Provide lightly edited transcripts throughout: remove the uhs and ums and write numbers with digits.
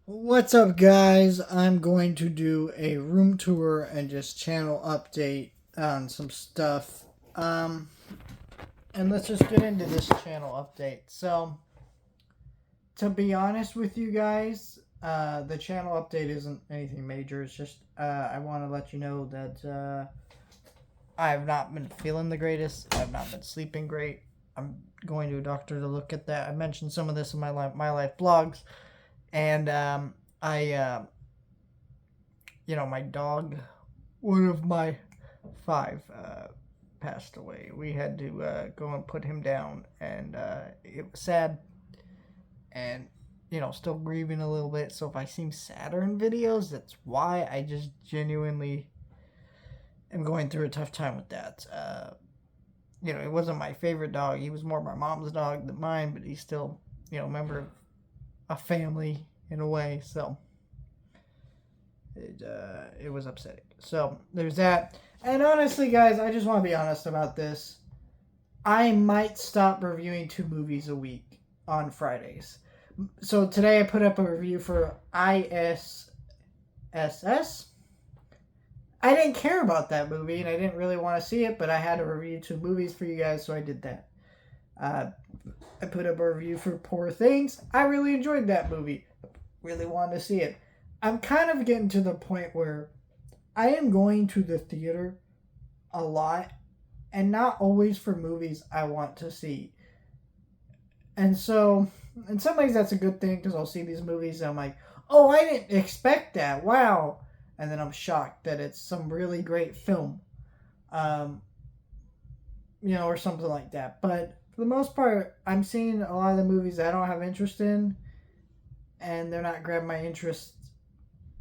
What's up, guys? I'm going to do a room tour and just channel update on some stuff. Um, and let's just get into this channel update. So, to be honest with you guys, the channel update isn't anything major. It's just I want to let you know that I've not been feeling the greatest. I've not been sleeping great. I'm going to a doctor to look at that. I mentioned some of this in my life blogs, and I my dog, one of my five, passed away. We had to go and put him down, and it was sad, and still grieving a little bit. So if I seem sadder in videos, that's why. I just genuinely am going through a tough time with that. It wasn't my favorite dog. He was more my mom's dog than mine, but he's still, a member of a family in a way. So it was upsetting. So there's that. And honestly, guys, I just want to be honest about this. I might stop reviewing 2 movies a week on Fridays. So today I put up a review for ISSS. I didn't care about that movie and I didn't really want to see it, but I had to review 2 movies for you guys, so I did that. Uh, I put up a review for Poor Things. I really enjoyed that movie. Really wanted to see it. I'm kind of getting to the point where I am going to the theater a lot and not always for movies I want to see. And so, in some ways, that's a good thing because I'll see these movies and I'm like, oh, I didn't expect that. Wow. And then I'm shocked that it's some really great film, um, or something like that. But for the most part, I'm seeing a lot of the movies I don't have interest in, and they're not grabbing my interest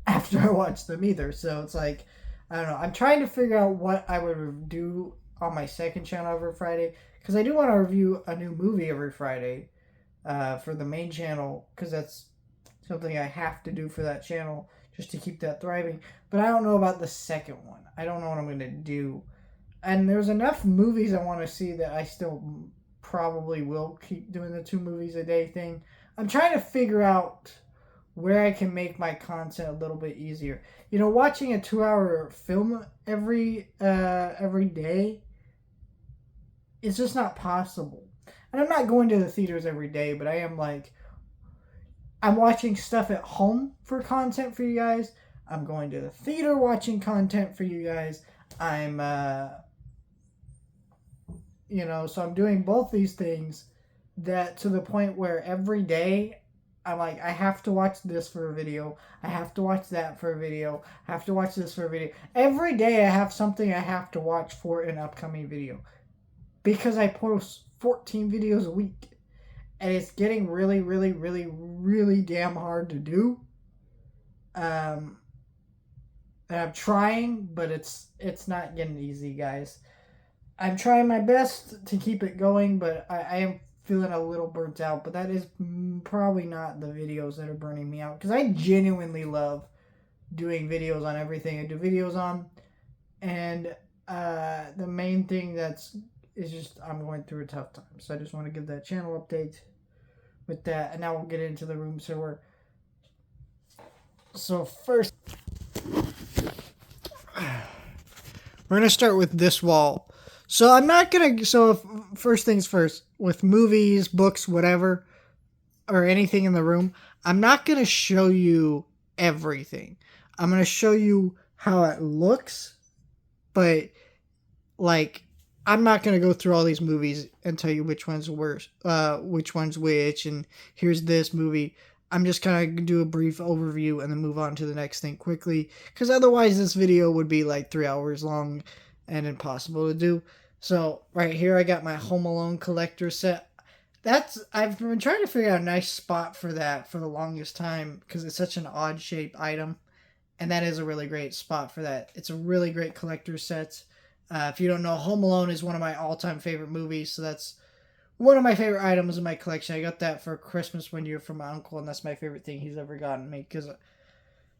after I watch them either. So it's like, I don't know. I'm trying to figure out what I would do on my second channel every Friday because I do want to review a new movie every Friday for the main channel because that's something I have to do for that channel just to keep that thriving. But I don't know about the second one. I don't know what I'm going to do. And there's enough movies I want to see that I still probably will keep doing the 2 movies a day thing. I'm trying to figure out where I can make my content a little bit easier. Watching a 2-hour film every day is just not possible. And I'm not going to the theaters every day, but I am like I'm watching stuff at home for content for you guys. I'm going to the theater watching content for you guys. I'm so I'm doing both these things that to the point where every day I'm like, I have to watch this for a video. I have to watch that for a video. I have to watch this for a video. Every day I have something I have to watch for an upcoming video because I post 14 videos a week. And it's getting really, really, really, really damn hard to do. Um, and I'm trying, but it's not getting easy, guys. I'm trying my best to keep it going, but I am feeling a little burnt out. But that is probably not the videos that are burning me out because I genuinely love doing videos on everything I do videos on, and the main thing is just I'm going through a tough time. So I just want to give that channel update with that, and now we'll get into the room tour. So first, we're gonna start with this wall. So I'm not gonna. So first things first, with movies, books, whatever, or anything in the room, I'm not gonna show you everything. I'm gonna show you how it looks, but like I'm not gonna go through all these movies and tell you which one's worse, which one's which, and here's this movie. I'm just gonna do a brief overview and then move on to the next thing quickly, because otherwise this video would be like 3 hours long and impossible to do. So right here I got my Home Alone collector set. I've been trying to figure out a nice spot for that for the longest time because it's such an odd shaped item, and that is a really great spot for that. It's a really great collector set. If you don't know, Home Alone is one of my all-time favorite movies, so that's one of my favorite items in my collection. I got that for Christmas one year from my uncle, and that's my favorite thing he's ever gotten me because I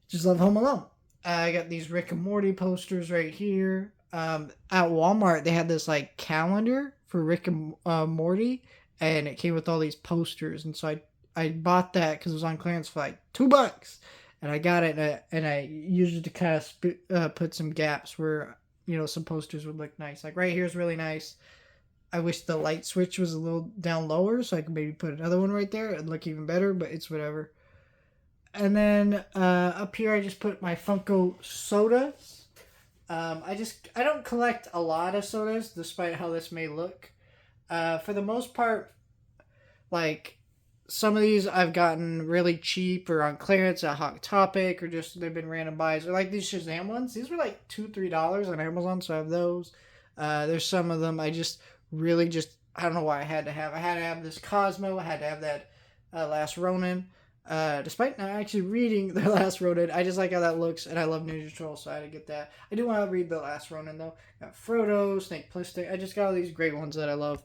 just love Home Alone. I got these Rick and Morty posters right here. At Walmart, they had this calendar for Rick and Morty, and it came with all these posters, and so I I bought that because it was on clearance for like $2, and I got it, and I used it to kind of put some gaps where some posters would look nice. Like right here is really nice. I wish the light switch was a little down lower so I could maybe put another one right there. It'd look even better, but it's whatever. And then up here I just put my Funko sodas. I don't collect a lot of sodas, despite how this may look. For the most part, like some of these I've gotten really cheap or on clearance at Hot Topic, or just they've been random buys. Or like these Shazam ones. These were like $2-3 on Amazon, so I have those. There's some of them I just really I don't know why I had to have. I had to have this Cosmo. I had to have that Last Ronin. Despite not actually reading The Last Ronin, I just like how that looks, and I love Ninja Turtle, so I had to get that. I do want to read The Last Ronin, though. Got Frodo, Snake Plissken. I just got all these great ones that I love.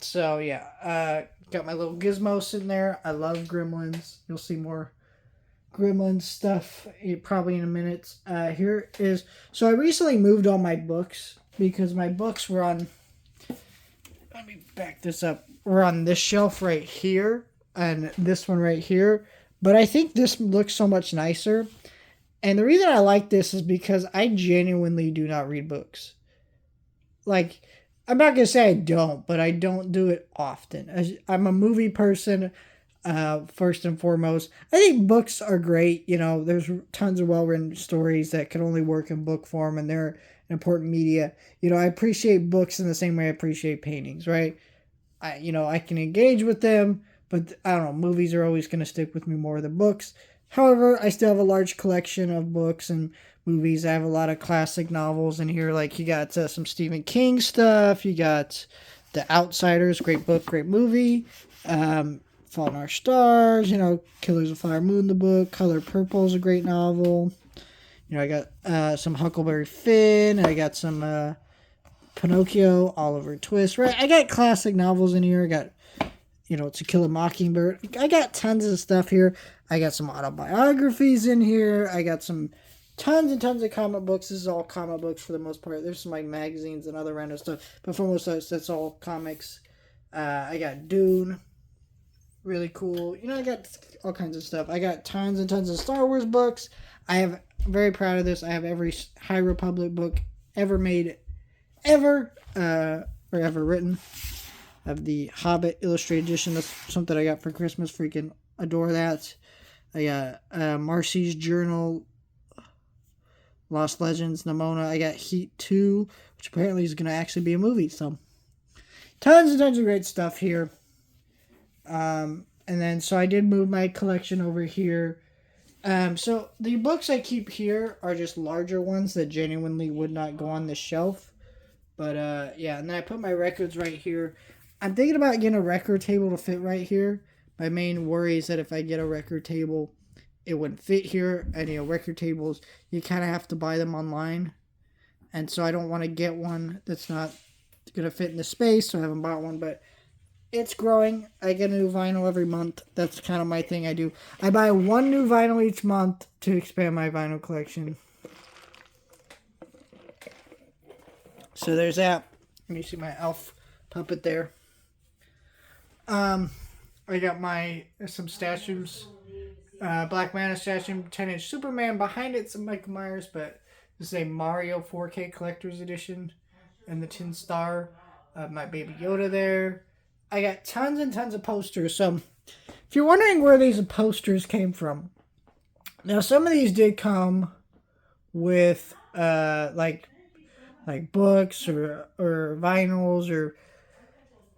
So, yeah. Got my little Gizmo sitting there. I love Gremlins. You'll see more Gremlins stuff probably in a minute. Here is... So, I recently moved all my books, because my books were on... Let me back this up. We're on this shelf right here, and this one right here. But I think this looks so much nicer. And the reason I like this is because I genuinely do not read books. Like, I'm not going to say I don't, but I don't do it often. I'm a movie person, first and foremost. I think books are great. There's tons of well-written stories that can only work in book form, and they're an important media. I appreciate books in the same way I appreciate paintings, right? I can engage with them, but I don't know, movies are always going to stick with me more than books. However, I still have a large collection of books and movies. I have a lot of classic novels in here. Like, you got some Stephen King stuff. You got The Outsiders, great book, great movie. Fault in Our Stars, Killers of Flower Moon, the book. Color Purple is a great novel. I got some Huckleberry Finn. I got some Pinocchio, Oliver Twist. Right, I got classic novels in here. I got, To Kill a Mockingbird. I got tons of stuff here. I got some autobiographies in here. I got some tons and tons of comic books. This is all comic books for the most part. There's some like magazines and other random stuff, but for most of us, that's all comics. I got Dune. Really cool. I got all kinds of stuff. I got tons and tons of Star Wars books. I'm very proud of this. I have every High Republic book ever made, or ever written. I have the Hobbit Illustrated Edition. That's something I got for Christmas. Freaking adore that. I got Marcy's Journal, Lost Legends, Nimona. I got Heat 2, which apparently is going to actually be a movie. So, tons and tons of great stuff here. And then, so I did move my collection over here. So the books I keep here are just larger ones that genuinely would not go on the shelf. But, yeah, and then I put my records right here. I'm thinking about getting a record table to fit right here. My main worry is that if I get a record table, it wouldn't fit here. And, record tables, you kind of have to buy them online. And so I don't want to get one that's not going to fit in the space, so I haven't bought one. But it's growing. I get a new vinyl every month. That's kind of my thing I do. I buy one new vinyl each month to expand my vinyl collection. So there's that. Let me see my elf puppet there. I got some statues. Black Manta statue, 10-inch Superman. Behind it, some Michael Myers, but this is a Mario 4K Collector's Edition. And the Tin Star. My Baby Yoda there. I got tons and tons of posters. So, if you're wondering where these posters came from, now some of these did come with like books or vinyls or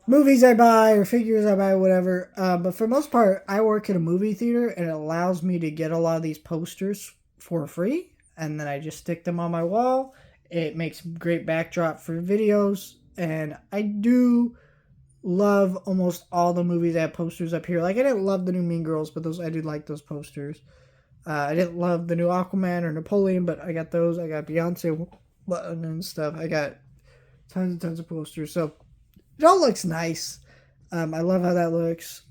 movies I buy or figures I buy, whatever. But for the most part, I work at a movie theater, and it allows me to get a lot of these posters for free, and then I just stick them on my wall. It makes great backdrop for videos, and I do love almost all the movies that have posters up here. Like, I didn't love the new Mean Girls, but I did like those posters. I didn't love the new Aquaman or Napoleon, but I got those. I got Beyonce button and stuff. I got tons and tons of posters. So it all looks nice. I love how that looks.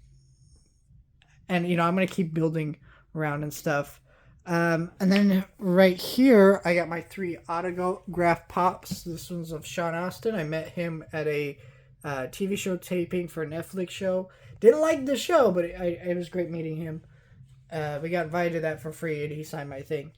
And, I'm going to keep building around and stuff. And then right here, I got my 3 autograph pops. This one's of Sean Astin. I met him at a TV show taping for a Netflix show. Didn't like the show, but it was great meeting him. We got invited to that for free, and he signed my thing.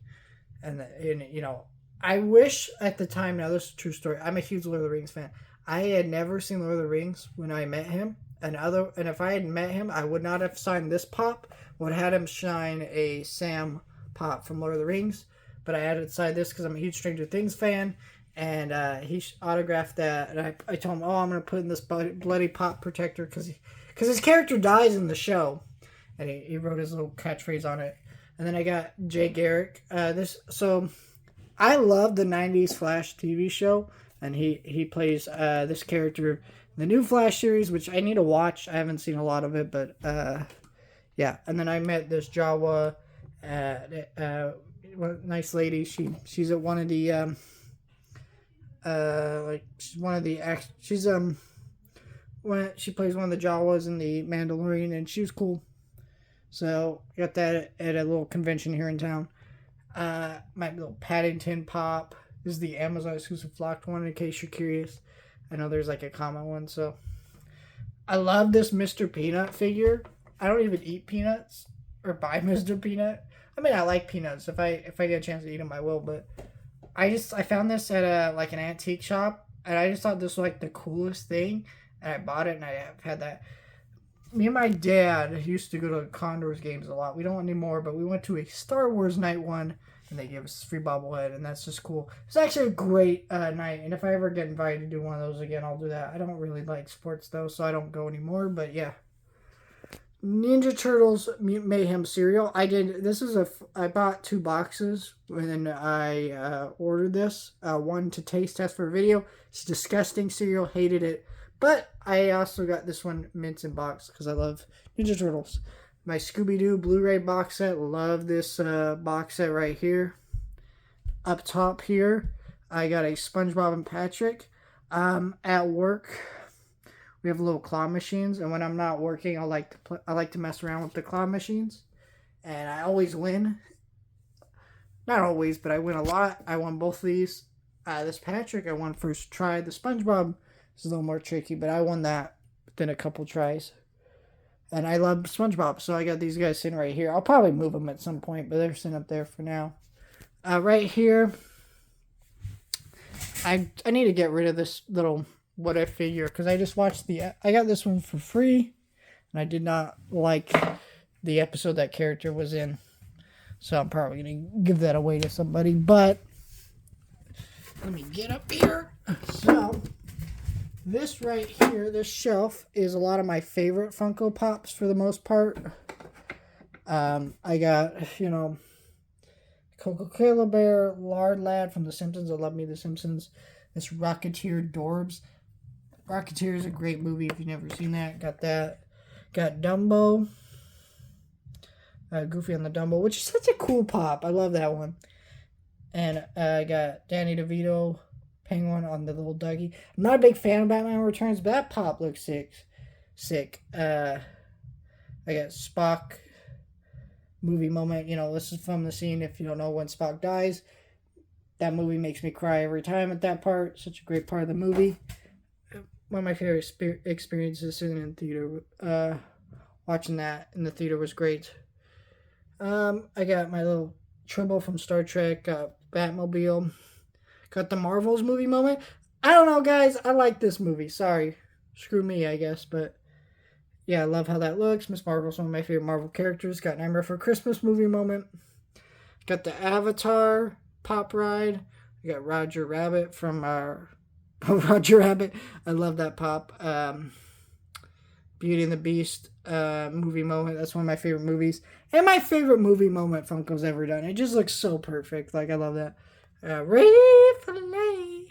And you know, I wish at the time. Now this is a true story. I'm a huge Lord of the Rings fan. I had never seen Lord of the Rings when I met him. And if I had met him, I would not have signed this pop. Would have had him sign a Sam pop from Lord of the Rings. But I had to sign this because I'm a huge Stranger Things fan. And he autographed that. And I told him, oh, I'm going to put in this bloody pop protector because his character dies in the show. And he wrote his little catchphrase on it. And then I got Jay Garrick. So I love the 90s Flash TV show. And he plays this character in the new Flash series, which I need to watch. I haven't seen a lot of it, but yeah. And then I met this Jawa, nice lady. She's at one of the she plays one of the Jawas in the Mandalorian, and she was cool. So got that at a little convention here in town. My little Paddington pop. This is the Amazon exclusive flocked one, in case you're curious. I know there's like a common one, so. I love this Mr. Peanut figure. I don't even eat peanuts or buy Mr. Peanut. I mean, I like peanuts. If I get a chance to eat them, I will. But I found this at an antique shop, and I just thought this was like the coolest thing, and I bought it, and I have had that. Me and my dad used to go to Condors games a lot. We don't anymore, but we went to a Star Wars night one, and they gave us a free bobblehead, and that's just cool. It's actually a great night, and if I ever get invited to do one of those again, I'll do that. I don't really like sports, though, so I don't go anymore, but yeah. Ninja Turtles Mutant Mayhem cereal. I bought 2 boxes when I ordered this. One to taste test for a video. It's disgusting cereal, hated it. But I also got this one mints in box because I love Ninja Turtles. My Scooby-Doo Blu-ray box set. Love this box set right here. Up top here, I got a SpongeBob and Patrick. At work, we have little claw machines, and when I'm not working, I like to mess around with the claw machines, and I always win. Not always, but I win a lot. I won both of these. This Patrick, I won first try. The SpongeBob is a little more tricky, but I won that within a couple tries. And I love SpongeBob, so I got these guys sitting right here. I'll probably move them at some point, but they're sitting up there for now. Right here, I need to get rid of this little What If figure, because I just watched I got this one for free, and I did not like the episode that character was in. So I'm probably going to give that away to somebody, but let me get up here. So this right here, this shelf, is a lot of my favorite Funko Pops for the most part. I got, Coca-Cola Bear, Lard Lad from The Simpsons. I love me The Simpsons. This Rocketeer Dorbs. Rocketeer is a great movie if you've never seen that. Got that. Got Dumbo. Goofy on the Dumbo, which is such a cool pop. I love that one. And I got Danny DeVito, Penguin on the little Dougie. I'm not a big fan of Batman Returns, but that pop looks sick. I got Spock movie moment. This is from the scene, if you don't know, when Spock dies. That movie makes me cry every time at that part. Such a great part of the movie. One of my favorite experiences sitting in theater. Watching that in the theater was great. I got my little Trimble from Star Trek, Batmobile. Got the Marvels movie moment. I don't know, guys. I like this movie. Sorry. Screw me, I guess. But, yeah, I love how that looks. Miss Marvel's one of my favorite Marvel characters. Got Nightmare Before Christmas movie moment. Got the Avatar pop ride. I got Roger Rabbit from Roger Rabbit. I love that pop. Beauty and the Beast movie moment. That's one of my favorite movies. And my favorite movie moment Funko's ever done. It just looks so perfect. Like, I love that. Ready for the night.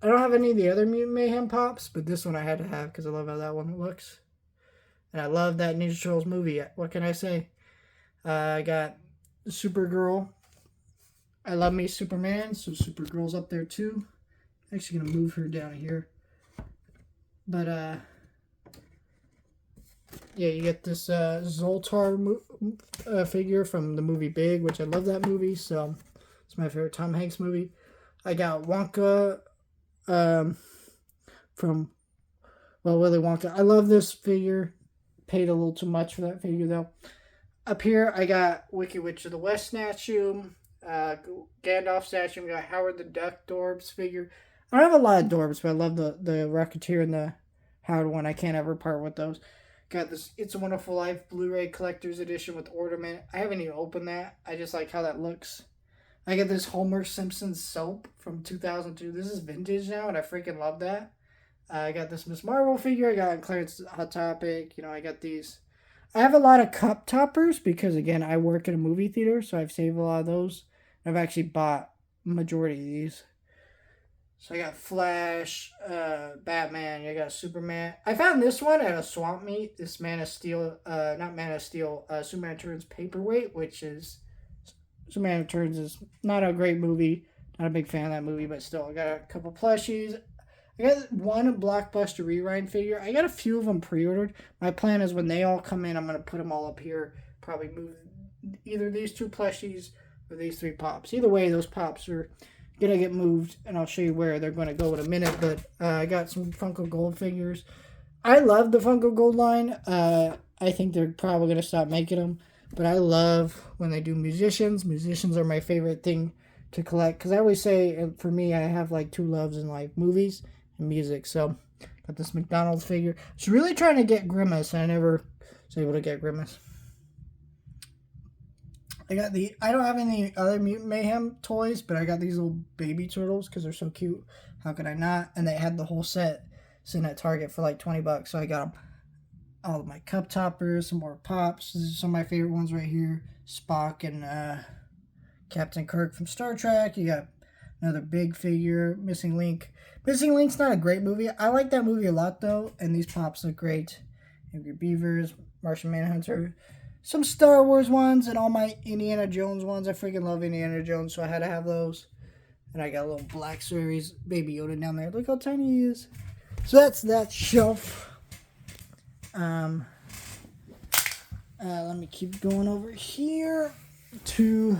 I don't have any of the other Mutant Mayhem pops, but this one I had to have because I love how that one looks. And I love that Ninja Turtles movie. What can I say? I got Supergirl. I love me Superman, so Supergirl's up there too. I'm actually going to move her down here. But, yeah, you get this Zoltar figure from the movie Big, which I love that movie, so it's my favorite Tom Hanks movie. I got Wonka from Willy Wonka. I love this figure. paid a little too much for that figure though. Up here, I got Wicked Witch of the West statue, Gandalf statue. We got Howard the Duck Dorbs figure. I don't have a lot of Dorbs, but I love the Rocketeer and the Howard one. I can't ever part with those. Got this It's a Wonderful Life Blu-ray Collector's Edition with ornament. I haven't even opened that. I just like how that looks. I got this Homer Simpson soap from 2002. This is vintage now, and I freaking love that. I got this Miss Marvel figure. I got Clarence Hot Topic. I got these. I have a lot of cup toppers because, again, I work in a movie theater, so I've saved a lot of those. I've actually bought majority of these. So I got Flash, Batman, I got Superman. I found this one at a swamp meet. This Man of Steel, not Man of Steel, Superman Returns Paperweight, which is, Superman Returns is not a great movie. Not a big fan of that movie, but still, I got a couple plushies. I got one Blockbuster Rewind figure. I got a few of them pre-ordered. My plan is when they all come in, I'm going to put them all up here. Probably move either these 2 plushies or these 3 pops. Either way, those pops are going to get moved, and I'll show you where they're going to go in a minute. But I got some Funko Gold figures. I love the Funko Gold line. I think they're probably going to stop making them. But I love when they do musicians. Musicians are my favorite thing to collect. Because I always say, for me, I have like 2 loves in like movies and music. So, got this McDonald's figure. I was really trying to get Grimace, and I never was able to get Grimace. I don't have any other Mutant Mayhem toys, but I got these little baby turtles because they're so cute. How could I not? And they had the whole set sitting at Target for like $20. So I got them. All of my cup toppers, some more pops. This is some of my favorite ones right here. Spock and Captain Kirk from Star Trek. You got another big figure, Missing Link. Missing Link's not a great movie. I like that movie a lot, though, and these pops look great. Angry Beavers, Martian Manhunter, some Star Wars ones, and all my Indiana Jones ones. I freaking love Indiana Jones, so I had to have those. And I got a little Black Series Baby Yoda down there. Look how tiny he is. So that's that shelf. Let me keep going over here to...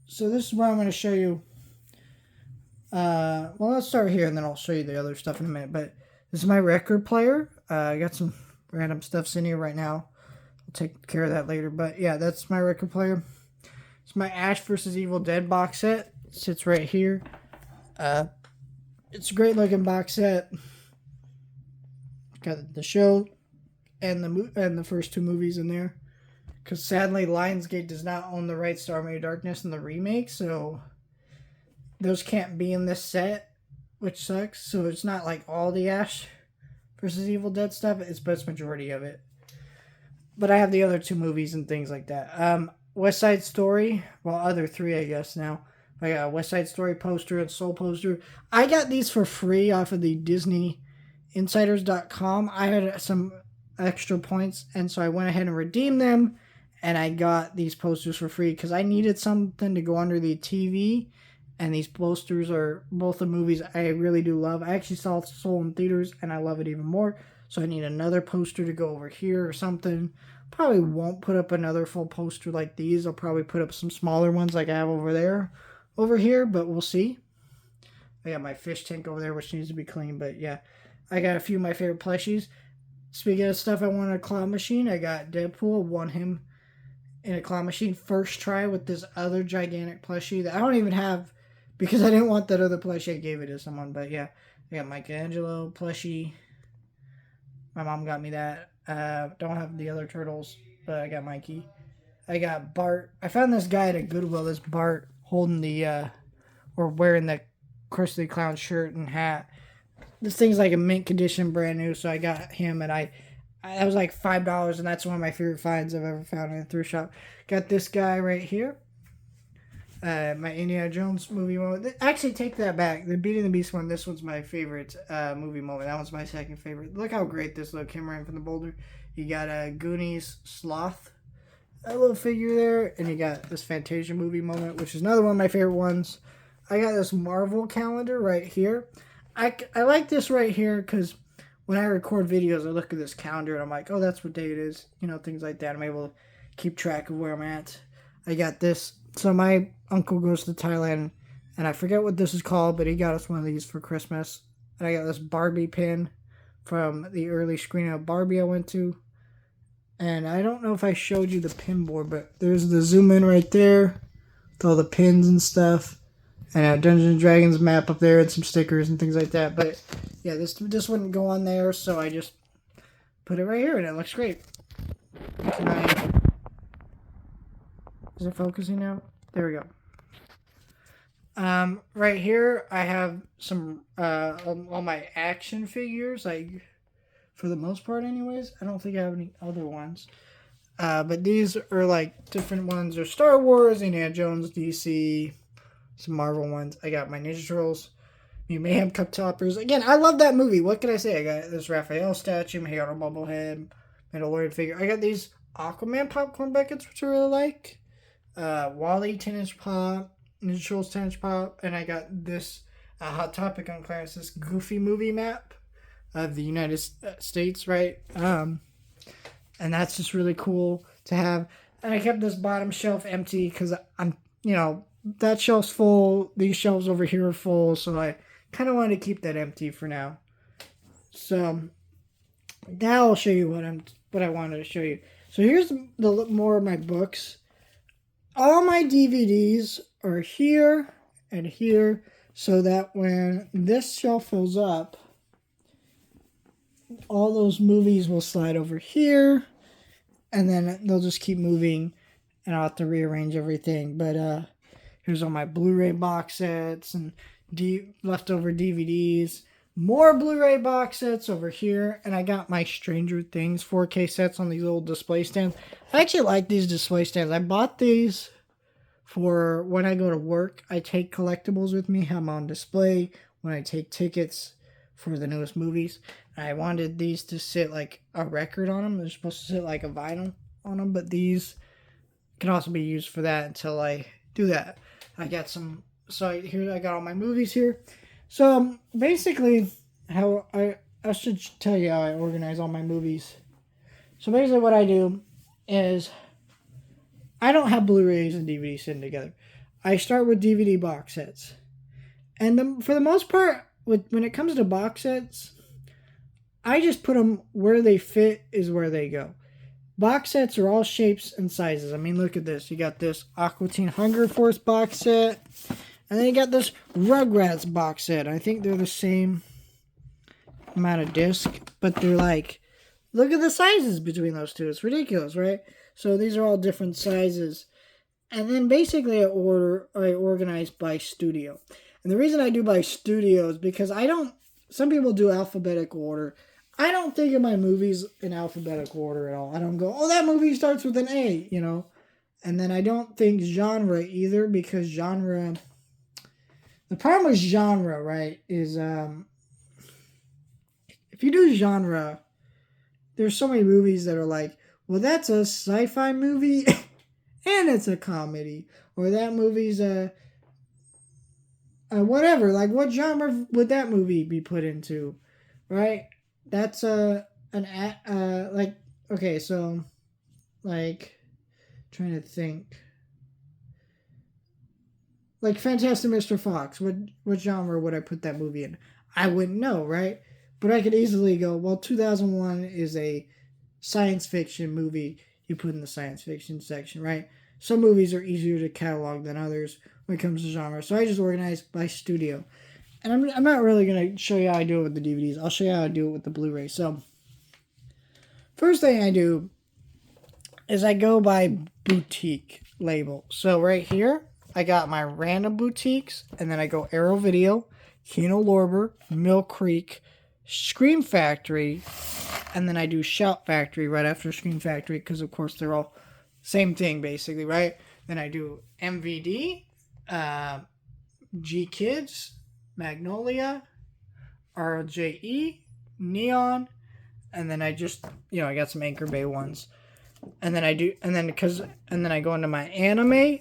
So this is where I'm going to show you... well, let's start here, and then I'll show you the other stuff in a minute. But this is my record player. I got some random stuff in here right now. I'll take care of that later. But yeah, that's my record player. It's my Ash vs. Evil Dead box set. It sits right here. It's a great looking box set. Got the show and the first 2 movies in there. Because sadly, Lionsgate does not own the rights to Army of Darkness and the remake, so those can't be in this set, which sucks. So it's not like all the Ash vs. Evil Dead stuff, but it's majority of it. But I have the other 2 movies and things like that. West Side Story, well, other 3, I guess now. I got a West Side Story poster and Soul poster. I got these for free off of the DisneyInsiders.com. I had some extra points, and so I went ahead and redeemed them, and I got these posters for free because I needed something to go under the TV, and these posters are both the movies I really do love. I actually saw Soul in theaters, and I love it even more, so I need another poster to go over here or something. Probably won't put up another full poster like these. I'll probably put up some smaller ones like I have over here, but we'll see. I got my fish tank over there, which needs to be cleaned, but yeah. I got a few of my favorite plushies. Speaking of stuff I want in a claw machine, I got Deadpool. Won him in a claw machine first try with this other gigantic plushie that I don't even have because I didn't want that other plushie. I gave it to someone, but yeah. I got Michelangelo plushie. My mom got me that. Don't have the other turtles, but I got Mikey. I got Bart. I found this guy at a Goodwill, this Bart, holding the, or wearing the Krusty Clown shirt and hat. This thing's like a mint condition, brand new, so I got him, and that was like $5, and that's one of my favorite finds I've ever found in a thrift shop. Got this guy right here. My Indiana Jones movie moment. Actually, take that back. The Beauty and the Beast one, this one's my favorite movie moment. That one's my second favorite. Look how great this look came right from the Boulder. You got a Goonies Sloth, a little figure there, and you got this Fantasia movie moment, which is another one of my favorite ones. I got this Marvel calendar right here. I like this right here because when I record videos, I look at this calendar and I'm like, oh, that's what day it is. Things like that. I'm able to keep track of where I'm at. I got this. So my uncle goes to Thailand, and I forget what this is called, but he got us one of these for Christmas. And I got this Barbie pin from the early screening of Barbie I went to. And I don't know if I showed you the pin board, but there's the zoom in right there with all the pins and stuff. And a Dungeons and Dragons map up there and some stickers and things like that. But yeah, this wouldn't go on there, so I just put it right here and it looks great. Is it focusing now? There we go. Right here I have some all my action figures, like for the most part anyways. I don't think I have any other ones. But these are like different ones. There's Star Wars, Indiana Jones, DC, some Marvel ones. I got my Ninja Turtles, Mayhem Cup Toppers. Again, I love that movie. What can I say? I got this Raphael statue, Megalo Bubblehead, Mandalorian figure. I got these Aquaman popcorn buckets, which I really like. Wally 10-inch pop, Ninja Turtles 10-inch pop, and I got this Hot Topic on clearance, this Goofy movie map of the United States, right? And that's just really cool to have. And I kept this bottom shelf empty because I'm, that shelf's full. These shelves over here are full, so I kind of wanted to keep that empty for now. So now I'll show you what I wanted to show you. So here's the more of my books. All my DVDs are here and here, so that when this shelf fills up, all those movies will slide over here, and then they'll just keep moving, and I'll have to rearrange everything. But here's all my Blu-ray box sets and leftover DVDs. More Blu-ray box sets over here, and I got my Stranger Things 4K sets on these old display stands. I actually like these display stands. I bought these for when I go to work. I take collectibles with me, have them on display when I take tickets for the newest movies. I wanted these to sit like a record on them. They're supposed to sit like a vinyl on them, but these can also be used for that until I do that. I got some, so here I got all my movies here. So basically, how I should tell you how I organize all my movies. So basically what I do is I don't have Blu-rays and DVDs sitting together. I start with DVD box sets. And for the most part, when it comes to box sets, I just put them where they fit is where they go. Box sets are all shapes and sizes. I mean, look at this. You got this Aqua Teen Hunger Force box set. And then you got this Rugrats box set. I think they're the same amount of disc, but they're like, look at the sizes between those two. It's ridiculous, right? So these are all different sizes. And then basically I organize by studio. And the reason I do by studio is because some people do alphabetical order. I don't think of my movies in alphabetical order at all. I don't go, oh, that movie starts with an A, And then I don't think genre either, because genre... The problem with genre, right, is if you do genre, there's so many movies that are like, well, that's a sci-fi movie and it's a comedy. Or that movie's a whatever. Like, what genre would that movie be put into, right? That's okay, so, like, trying to think. Like Fantastic Mr. Fox, what genre would I put that movie in? I wouldn't know, right? But I could easily go, well, 2001 is a science fiction movie. You put in the science fiction section, right? Some movies are easier to catalog than others when it comes to genre. So I just organize by studio. And I'm not really going to show you how I do it with the DVDs. I'll show you how I do it with the Blu-ray. So first thing I do is I go by boutique label. So right here, I got my random boutiques, and then I go Arrow Video, Kino Lorber, Mill Creek, Scream Factory, and then I do Shout Factory right after Scream Factory, because of course they're all same thing basically, right? Then I do MVD, G Kids, Magnolia, RJE, Neon, and then I just, I got some Anchor Bay ones. And then I go into my anime.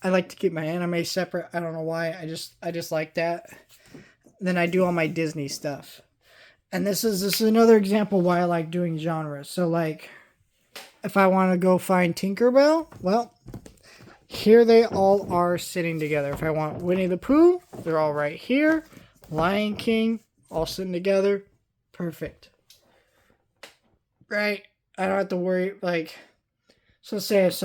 I like to keep my anime separate. I don't know why. I just like that. Then I do all my Disney stuff. And this is another example why I like doing genres. So like, if I want to go find Tinkerbell, well, here they all are sitting together. If I want Winnie the Pooh, they're all right here. Lion King, all sitting together. Perfect. right? I don't have to worry, like, so say it's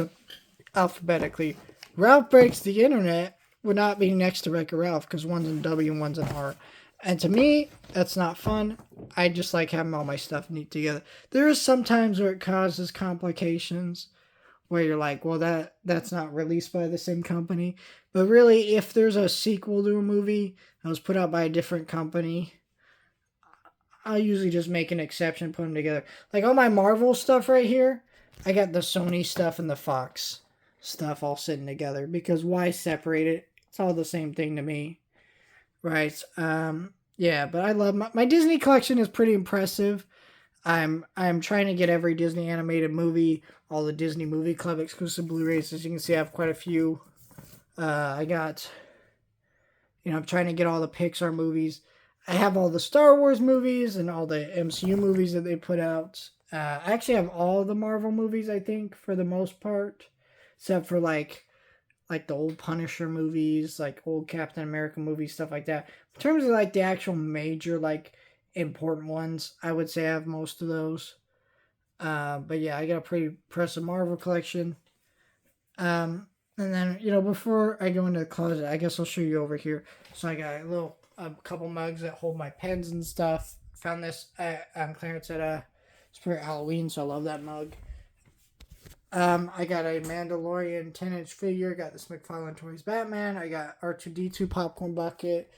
alphabetically. Ralph Breaks the Internet would not be next to Wreck-It Ralph because one's in W and one's in R. And to me, that's not fun. I just like having all my stuff neat together. There is sometimes where it causes complications where you're like, well, that's not released by the same company. But really, if there's a sequel to a movie that was put out by a different company, I'll usually just make an exception, put them together. Like all my Marvel stuff right here, I got the Sony stuff and the Fox stuff all sitting together because why separate it? It's all the same thing to me, right? Yeah, but I love my Disney collection is pretty impressive. I'm trying to get every Disney animated movie, all the Disney Movie Club exclusive Blu-rays. As you can see, I have quite a few. I got, I'm trying to get all the Pixar movies. I have all the Star Wars movies and all the MCU movies that they put out. I actually have all the Marvel movies, I think, for the most part, except for like the old Punisher movies, like old Captain America movies, stuff like that. In terms of like the actual major like important ones, I would say I have most of those. But yeah, I got a pretty impressive Marvel collection. And then before I go into the closet, I guess I'll show you over here. So I got a couple mugs that hold my pens and stuff. Found this on clearance at Spirit Halloween, so I love that mug. I got a Mandalorian 10-inch figure. Got this McFarlane Toys Batman. I got R2-D2 popcorn bucket.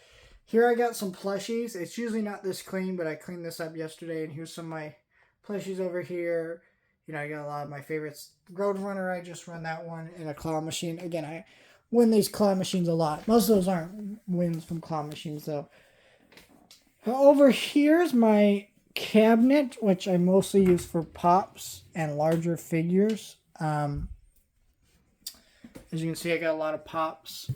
Here I got some plushies. It's usually not this clean, but I cleaned this up yesterday. And here's some of my plushies over here. I got a lot of my favorites. Roadrunner, I just run that one in a claw machine. Again, I win these claw machines a lot. Most of those aren't wins from claw machines, though. Over here's my cabinet, which I mostly use for pops and larger figures. As you can see, I got a lot of pops.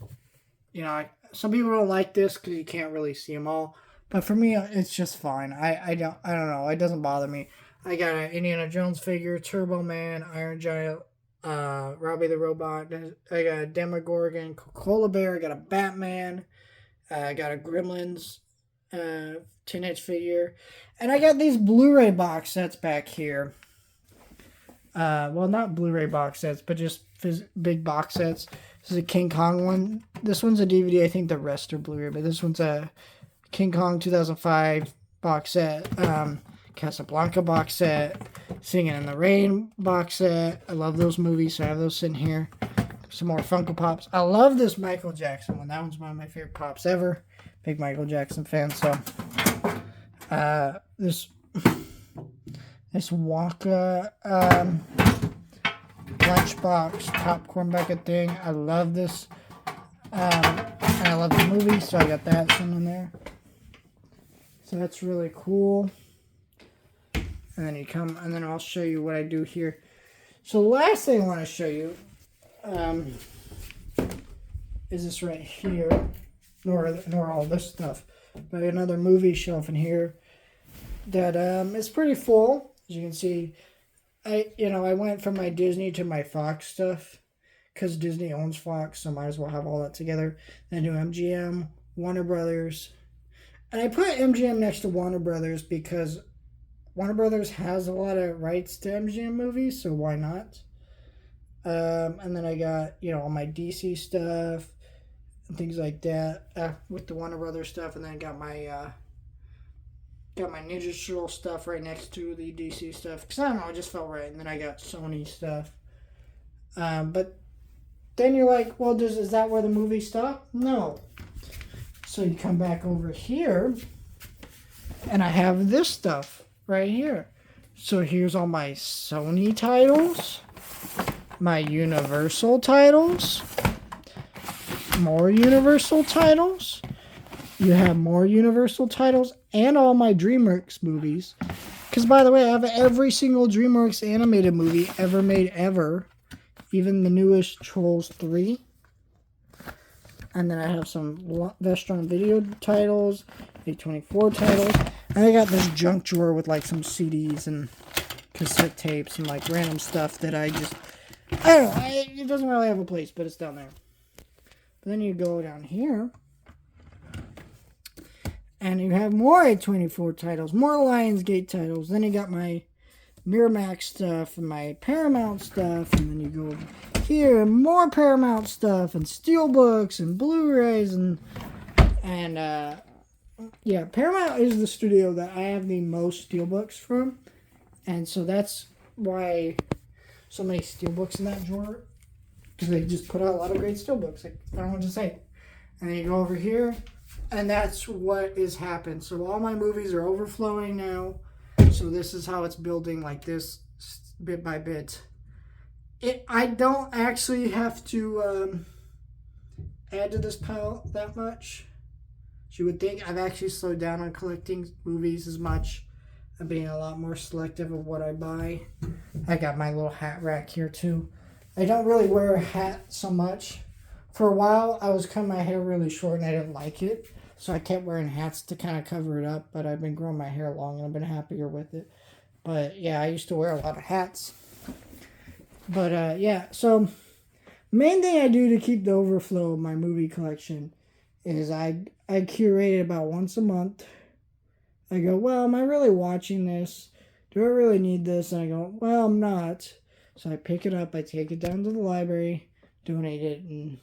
Some people don't like this because you can't really see them all. But for me, it's just fine. I don't know. It doesn't bother me. I got an Indiana Jones figure, Turbo Man, Iron Giant, Robbie the Robot. I got a Demogorgon, Coca-Cola Bear. I got a Batman. I got a Gremlins 10-inch figure. And I got these Blu-ray box sets back here. Well, not Blu-ray box sets, but just big box sets. This is a King Kong one. This one's a DVD. I think the rest are Blu-ray, but this one's a King Kong 2005 box set. Casablanca box set, Singing in the Rain box set. I love those movies, so I have those sitting here. Some more Funko Pops. I love this Michael Jackson one. That one's one of my favorite pops ever. Big Michael Jackson fan. So, this Wonka lunchbox popcorn bucket thing. I love this. And I love the movie, so I got that sitting in there. So that's really cool. And then and then I'll show you what I do here. So the last thing I want to show you is this right here. Nor all this stuff. But another movie shelf in here that is pretty full. As you can see, I went from my Disney to my Fox stuff because Disney owns Fox, so might as well have all that together. Then do MGM, Warner Brothers. And I put MGM next to Warner Brothers because Warner Brothers has a lot of rights to MGM movies, so why not? And then I got, all my DC stuff and things like that with the Warner Brothers stuff. And then I got my Ninja Turtle stuff right next to the DC stuff. Because I don't know, it just felt right. And then I got Sony stuff. But then you're like, well, is that where the movie stopped? No. So you come back over here, and I have this stuff right here. So here's all my Sony titles, my Universal titles, more Universal titles. You have more Universal titles and all my DreamWorks movies. Because, by the way, I have every single DreamWorks animated movie ever made ever. Even the newest Trolls 3. And then I have some Vestron Video titles, A24 titles. And I got this junk drawer with like some CDs and cassette tapes and like random stuff that I don't know. It doesn't really have a place, but it's down there. But then you go down here. And you have more A24 titles, more Lionsgate titles. Then you got my Miramax stuff and my Paramount stuff, and then you go over here and more Paramount stuff and Steelbooks and Blu-rays and yeah, Paramount is the studio that I have the most Steelbooks from, and so that's why so many Steelbooks in that drawer, because they just put out a lot of great Steelbooks. Like, I don't know what to say. And then you go over here, and that's what has happened. So all my movies are overflowing now. So this is how it's building, like this, bit by bit. I don't actually have to add to this pile that much. So you would think I've actually slowed down on collecting movies as much. I'm being a lot more selective of what I buy. I got my little hat rack here too. I don't really wear a hat so much. For a while, I was cutting my hair really short and I didn't like it. So I kept wearing hats to kind of cover it up. But I've been growing my hair long and I've been happier with it. But yeah, I used to wear a lot of hats. But yeah, so main thing I do to keep the overflow of my movie collection is I curate it about once a month. I go, well, am I really watching this? Do I really need this? And I go, well, I'm not. So I pick it up, I take it down to the library, donate it, and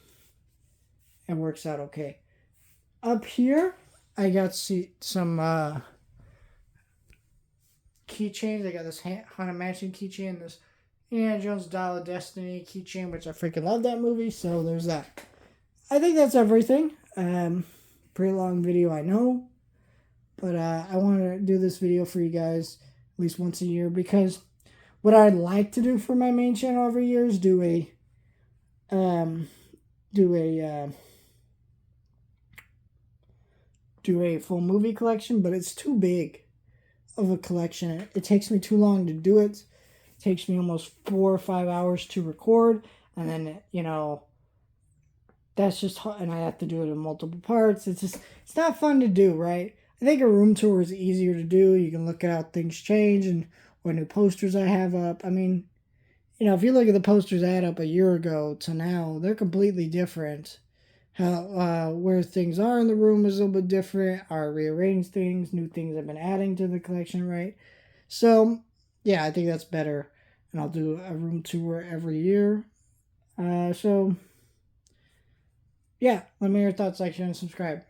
it works out okay. Up here, I got some keychains. I got this Haunted Mansion keychain, this Indiana Jones Dial of Destiny keychain, which I freaking love that movie, so there's that. I think that's everything. Pretty long video, I know. But I want to do this video for you guys at least once a year, because what I'd like to do for my main channel every year is do a full movie collection, but it's too big of a collection. It takes me too long to do it. It takes me almost 4 or 5 hours to record, and then, you know, that's just hard, and I have to do it in multiple parts. It's not fun to do, right? I think a room tour is easier to do. You can look at how things change and what new posters I have up. I mean, you know, if you look at the posters I had up a year ago to now, they're completely different. How where things are in the room is a little bit different. I rearranged things, new things I've been adding to the collection, right? So, yeah, I think that's better. And I'll do a room tour every year. So, yeah, let me know your thoughts, like, share, and subscribe.